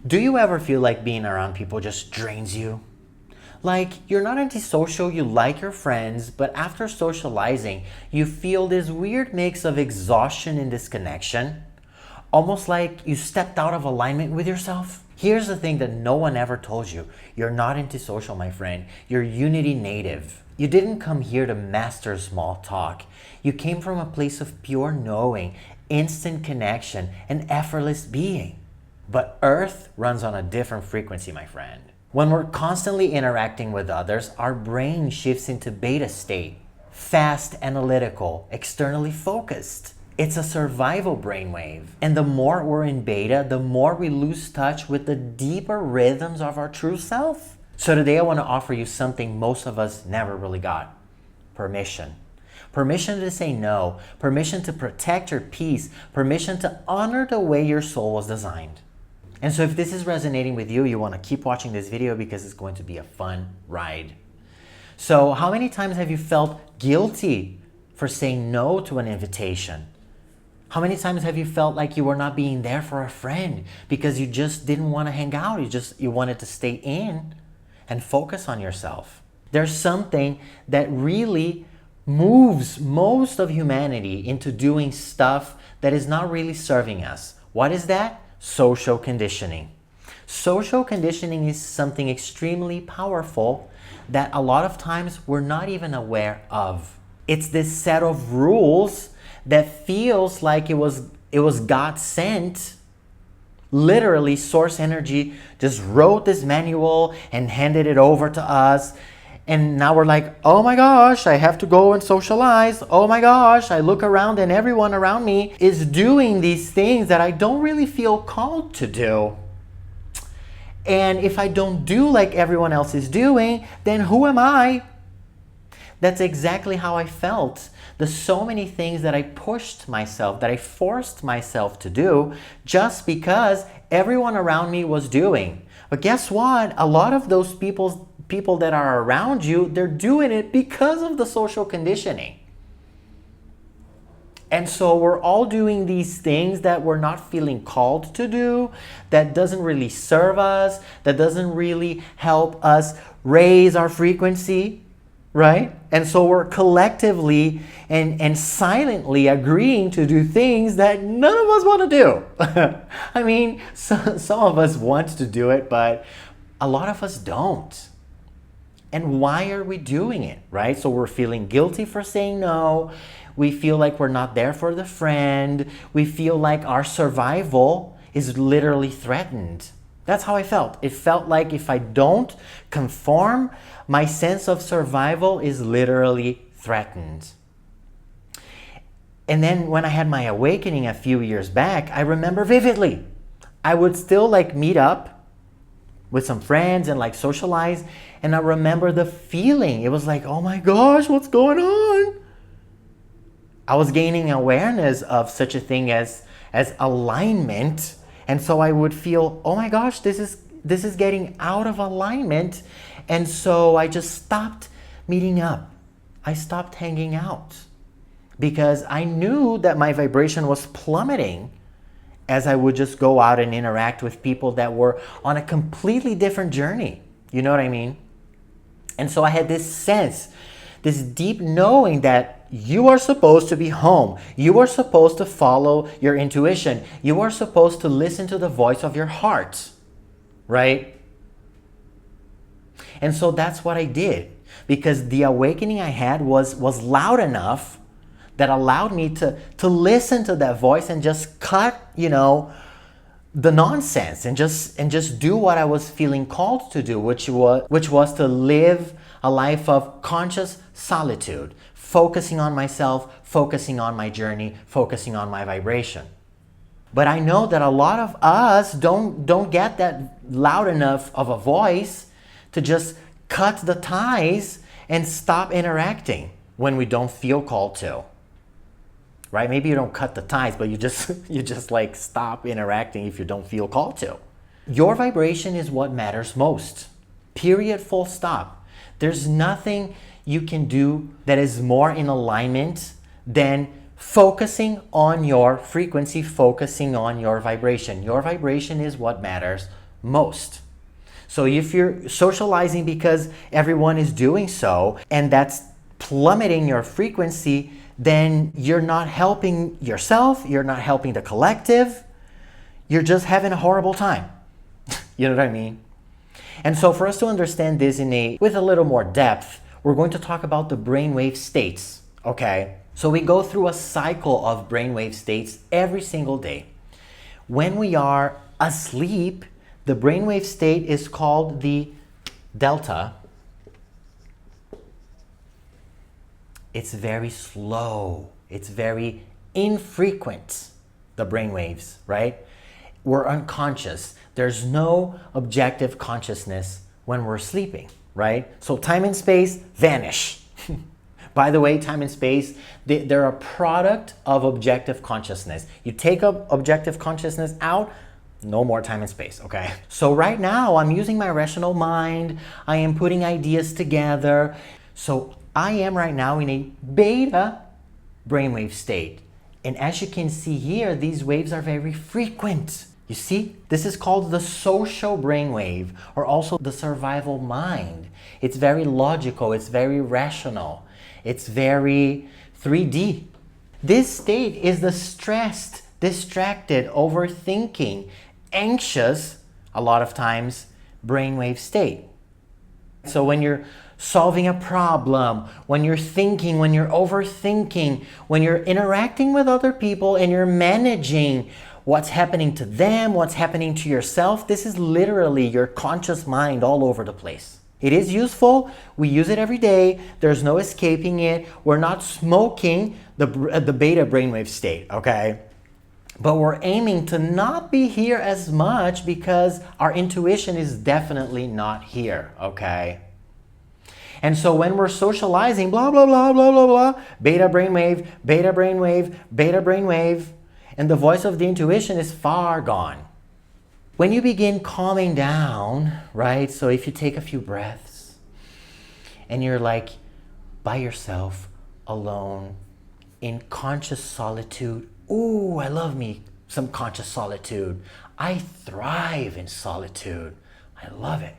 Do you ever feel like being around people just drains you? Like, you're not antisocial, you like your friends, but after socializing, you feel this weird mix of exhaustion and disconnection, almost like you stepped out of alignment with yourself. Here's the thing that no one ever told you. You're not antisocial, my friend. You're unity native. You didn't come here to master small talk. You came from a place of pure knowing, instant connection, and effortless being. But Earth runs on a different frequency, my friend. When we're constantly interacting with others, our brain shifts into beta state. Fast, analytical, externally focused. It's a survival brainwave. And the more we're in beta, the more we lose touch with the deeper rhythms of our true self. So today I want to offer you something most of us never really got. Permission. Permission to say no. Permission to protect your peace. Permission to honor the way your soul was designed. And so if this is resonating with you, you want to keep watching this video because it's going to be a fun ride. So how many times have you felt guilty for saying no to an invitation? How many times have you felt like you were not being there for a friend because you just didn't want to hang out? You wanted to stay in and focus on yourself. There's something that really moves most of humanity into doing stuff that is not really serving us. What is that? Social conditioning. Social conditioning is something extremely powerful that a lot of times we're not even aware of. It's this set of rules that feels like it was God sent. Literally, source energy just wrote this manual and handed it over to us. And now we're like, oh my gosh, I have to go and socialize. Oh my gosh, I look around and everyone around me is doing these things that I don't really feel called to do. And if I don't do like everyone else is doing, then who am I? That's exactly how I felt. There's so many things that I pushed myself, that I forced myself to do just because everyone around me was doing. But guess what? A lot of those people that are around you, they're doing it because of the social conditioning. And so we're all doing these things that we're not feeling called to do, that doesn't really serve us, that doesn't really help us raise our frequency, right? And so we're collectively and silently agreeing to do things that none of us want to do. I mean, some of us want to do it, but a lot of us don't. And why are we doing it, right? So we're feeling guilty for saying no. We feel like we're not there for the friend. We feel like our survival is literally threatened. That's how I felt. It felt like if I don't conform, my sense of survival is literally threatened. And then when I had my awakening a few years back, I remember vividly. I would still meet up with some friends and socialize. And I remember the feeling. It was like, oh my gosh, what's going on? I was gaining awareness of such a thing as alignment. And so I would feel, oh my gosh, this is getting out of alignment. And so I just stopped meeting up. I stopped hanging out because I knew that my vibration was plummeting as I would just go out and interact with people that were on a completely different journey. You know what I mean? And so I had this sense, this deep knowing that you are supposed to be home. You are supposed to follow your intuition. You are supposed to listen to the voice of your heart, right? And so that's what I did, because the awakening I had was loud enough that allowed me to listen to that voice and just cut, the nonsense and just do what I was feeling called to do, which was to live a life of conscious solitude, focusing on myself, focusing on my journey, focusing on my vibration. But I know that a lot of us don't get that loud enough of a voice to just cut the ties and stop interacting when we don't feel called to. Right? Maybe you don't cut the ties, but you just stop interacting if you don't feel called to. Your vibration is what matters most. Period, full stop. There's nothing you can do that is more in alignment than focusing on your frequency, focusing on your vibration. Your vibration is what matters most. So if you're socializing because everyone is doing so and that's plummeting your frequency, then you're not helping yourself, you're not helping the collective, you're just having a horrible time. You know what I mean? And so for us to understand this with a little more depth, we're going to talk about the brainwave states, okay? So we go through a cycle of brainwave states every single day. When we are asleep, the brainwave state is called the delta. It's very slow. It's very infrequent, the brainwaves, right? We're unconscious. There's no objective consciousness when we're sleeping, right? So time and space vanish. By the way, time and space, they're a product of objective consciousness. You take objective consciousness out, no more time and space, okay? So right now, I'm using my rational mind. I am putting ideas together. So I am right now in a beta brainwave state. And as you can see here, these waves are very frequent. You see, this is called the social brainwave, or also the survival mind. It's very logical, it's very rational, it's very 3D. This state is the stressed, distracted, overthinking, anxious, a lot of times, brainwave state. So when you're solving a problem, when you're thinking, when you're overthinking, when you're interacting with other people and you're managing what's happening to them, what's happening to yourself, this is literally your conscious mind all over the place. It is useful. We use it every day. There's no escaping it. We're not smoking the beta brainwave state, okay? But we're aiming to not be here as much because our intuition is definitely not here, okay? And so when we're socializing, blah, blah, blah, blah, blah, blah, beta brainwave, beta brainwave, beta brainwave, and the voice of the intuition is far gone. When you begin calming down, right? So if you take a few breaths and you're like by yourself, alone, in conscious solitude. Ooh, I love me some conscious solitude. I thrive in solitude. I love it.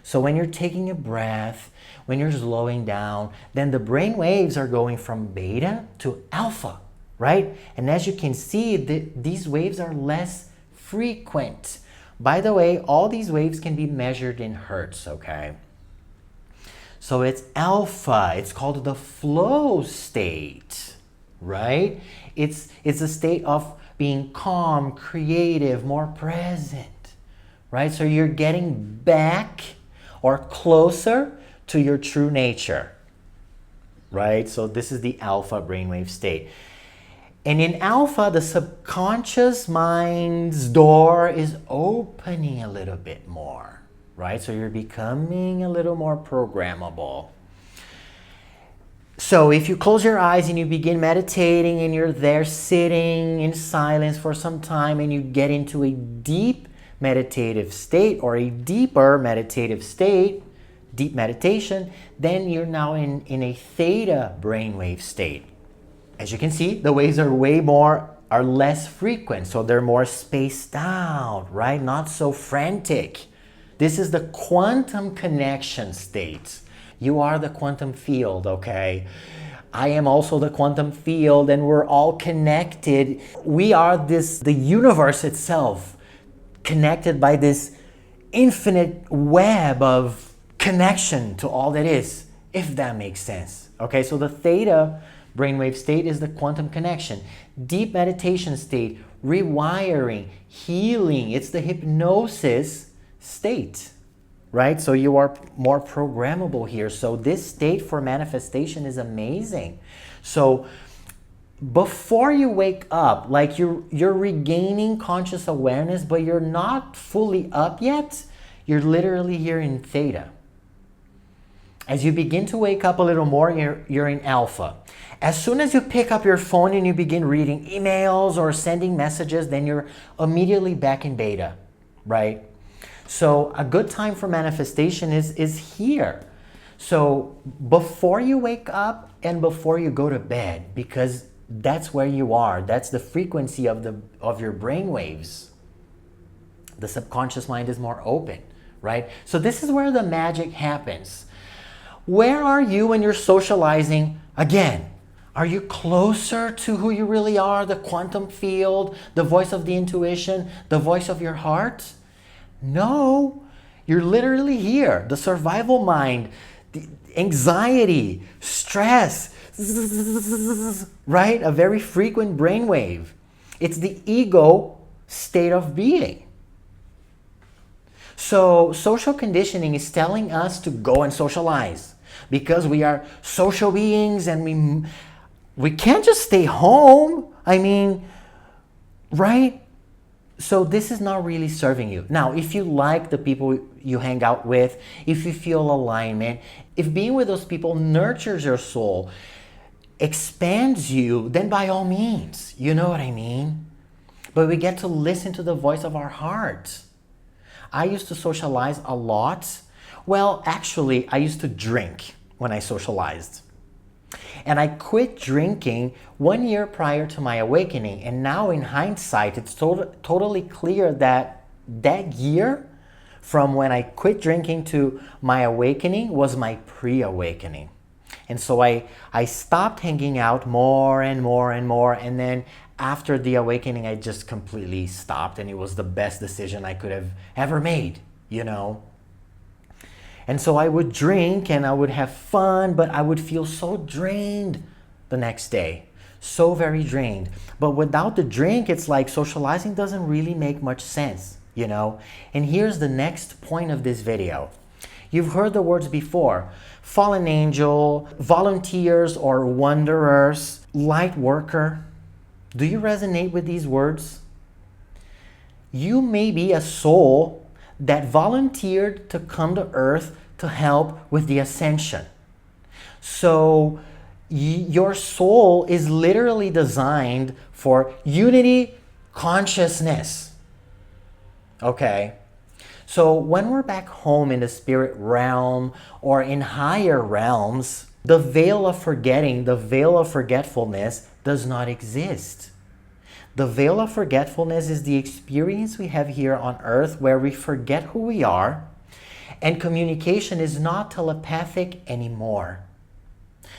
So when you're taking a breath, when you're slowing down, then the brain waves are going from beta to alpha, right? And as you can see, these waves are less frequent. By the way, all these waves can be measured in hertz, okay? So it's alpha. It's called the flow state, right? It's a state of being calm, creative, more present, right? So you're getting back or closer to your true nature, right? So this is the alpha brainwave state. And in alpha, the subconscious mind's door is opening a little bit more, right? So you're becoming a little more programmable. So if you close your eyes and you begin meditating and you're there sitting in silence for some time and you get into a deep meditative state or a deeper meditative state, deep meditation, then you're now in a theta brainwave state. As you can see, the waves are less frequent, so they're more spaced out, right? Not so frantic. This is the quantum connection state. You are the quantum field, okay? I am also the quantum field, and we're all connected. We are the universe itself, connected by this infinite web of connection to all that is, if that makes sense. Okay, so the theta brainwave state is the quantum connection. Deep meditation state, rewiring, healing. It's the hypnosis state, right? So you are more programmable here. So this state for manifestation is amazing. So before you wake up, like you're regaining conscious awareness, but you're not fully up yet. You're literally here in theta. As you begin to wake up a little more, you're in alpha. As soon as you pick up your phone and you begin reading emails or sending messages, then you're immediately back in beta, right? So a good time for manifestation is here. So before you wake up and before you go to bed, because that's where you are. That's the frequency of your brain waves. The subconscious mind is more open, right? So this is where the magic happens. Where are you when you're socializing again? Are you closer to who you really are, the quantum field, the voice of the intuition, the voice of your heart? No, you're literally here. The survival mind, the anxiety, stress, right? A very frequent brainwave. It's the ego state of being. So social conditioning is telling us to go and socialize because we are social beings and we can't just stay home. I mean, right? So this is not really serving you. Now, if you like the people you hang out with, if you feel alignment, if being with those people nurtures your soul, expands you, then by all means, you know what I mean? But we get to listen to the voice of our heart. I used to socialize a lot. Well, actually, I used to drink when I socialized. And I quit drinking 1 year prior to my awakening. And now in hindsight, it's totally clear that that year from when I quit drinking to my awakening was my pre-awakening. And so I stopped hanging out more and more and more. And then after the awakening, I just completely stopped. And it was the best decision I could have ever made, you know. And so I would drink and I would have fun, but I would feel so drained the next day. So very drained. But without the drink, it's like socializing doesn't really make much sense, you know? And here's the next point of this video. You've heard the words before: fallen angel, volunteers or wanderers, light worker. Do you resonate with these words? You may be a soul that volunteered to come to earth to help with the ascension. So your soul is literally designed for unity consciousness. Okay? So when we're back home in the spirit realm or in higher realms, the veil of forgetting, the veil of forgetfulness does not exist. The veil of forgetfulness is the experience we have here on earth where we forget who we are, and communication is not telepathic anymore.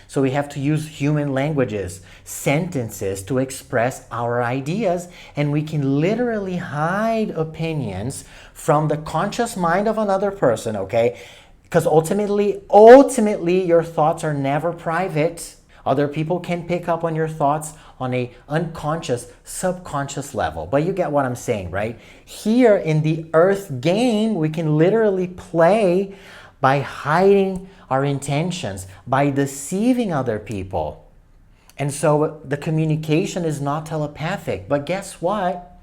So we have to use human languages, sentences to express our ideas, and we can literally hide opinions from the conscious mind of another person, okay? Because ultimately, your thoughts are never private. Other people can pick up on your thoughts on a unconscious, subconscious level. But you get what I'm saying, right? Here in the earth game, we can literally play by hiding our intentions, by deceiving other people. And so the communication is not telepathic. But guess what?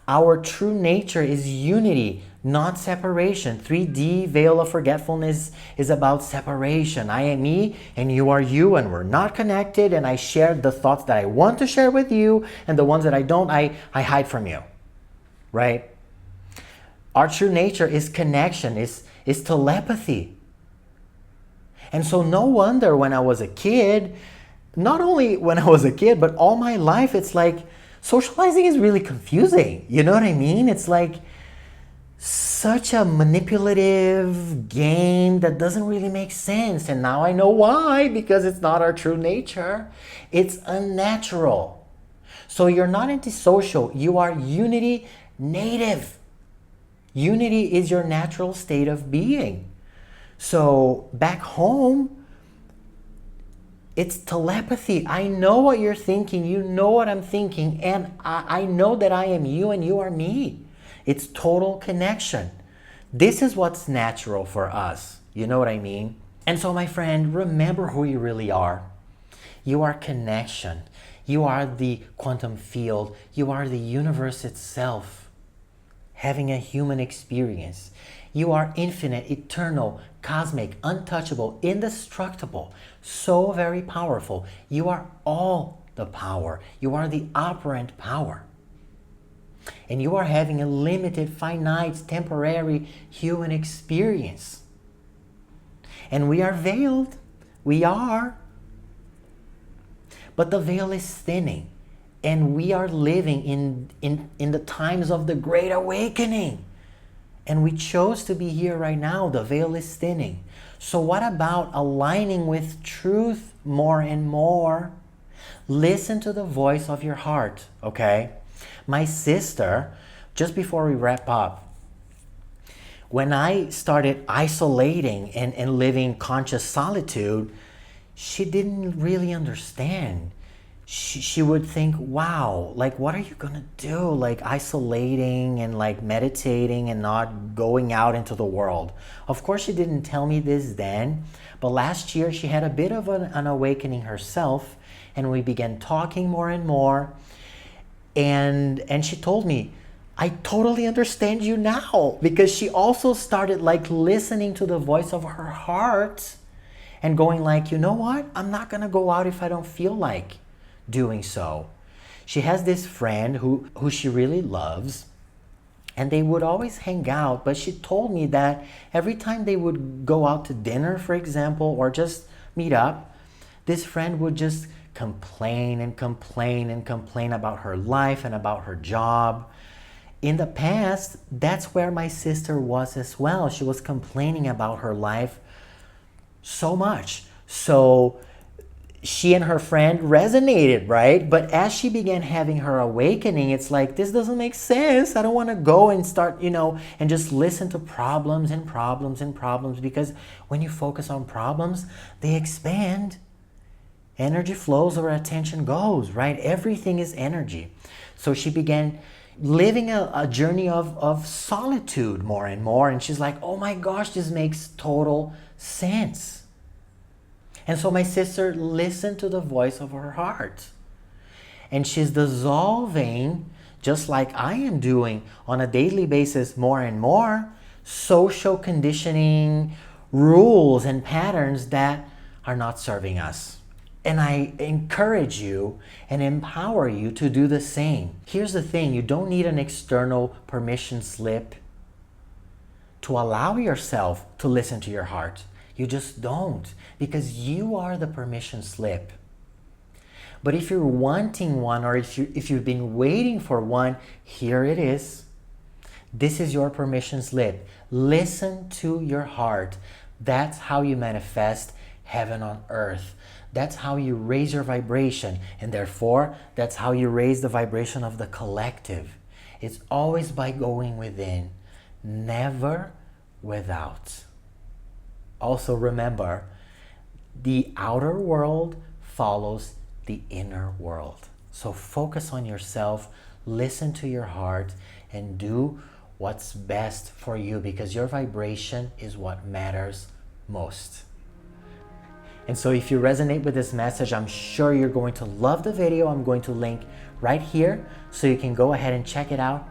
Our true nature is unity, not separation. 3D veil of forgetfulness is about separation. I am me and you are you, and we're not connected, and I share the thoughts that I want to share with you, and the ones that I don't, I hide from you, right? Our true nature is connection, is telepathy. And so no wonder when I was a kid, not only when I was a kid, but all my life, it's like socializing is really confusing. You know what I mean? It's like such a manipulative game that doesn't really make sense. And now I know why, because it's not our true nature. It's unnatural. So you're not antisocial. You are unity native. Unity is your natural state of being. So back home, it's telepathy. I know what you're thinking. You know what I'm thinking. And I know that I am you and you are me. It's total connection. This is what's natural for us. You know what I mean? And so, my friend, remember who you really are. You are connection. You are the quantum field. You are the universe itself, having a human experience. You are infinite, eternal, cosmic, untouchable, indestructible, so very powerful. You are all the power. You are the operant power. And you are having a limited, finite, temporary human experience. And we are veiled. We are. But the veil is thinning. And we are living in the times of the Great Awakening. And we chose to be here right now. The veil is thinning. So what about aligning with truth more and more? Listen to the voice of your heart, okay? My sister, just before we wrap up, when I started isolating and living conscious solitude, she didn't really understand. She would think, wow, like, what are you gonna do? Like, isolating and like meditating and not going out into the world. Of course, she didn't tell me this then, but last year she had a bit of an awakening herself, and we began talking more and more. And she told me, I totally understand you now, because she also started like listening to the voice of her heart and going like, you know what? I'm not gonna go out if I don't feel like doing so. She has this friend who she really loves, and they would always hang out, but she told me that every time they would go out to dinner, for example, or just meet up, this friend would just complain and complain and complain about her life and about her job. In the past, that's where my sister was as well. She was complaining about her life so much. So she and her friend resonated, right? But as she began having her awakening, it's like, this doesn't make sense. I don't want to go and start, and just listen to problems and problems and problems, because when you focus on problems, they expand. Energy flows where attention goes, right? Everything is energy. So she began living a journey of solitude more and more. And she's like, oh my gosh, this makes total sense. And so my sister listened to the voice of her heart. And she's dissolving, just like I am doing on a daily basis more and more, social conditioning, rules and patterns that are not serving us. And I encourage you and empower you to do the same. Here's the thing, you don't need an external permission slip to allow yourself to listen to your heart. You just don't, because you are the permission slip. But if you're wanting one, or if you've been waiting for one, here it is. This is your permission slip. Listen to your heart. That's how you manifest heaven on earth. That's how you raise your vibration, and therefore, that's how you raise the vibration of the collective. It's always by going within, never without. Also remember, the outer world follows the inner world. So focus on yourself, listen to your heart, and do what's best for you, because your vibration is what matters most. And so if you resonate with this message, I'm sure you're going to love the video. I'm going to link right here so you can go ahead and check it out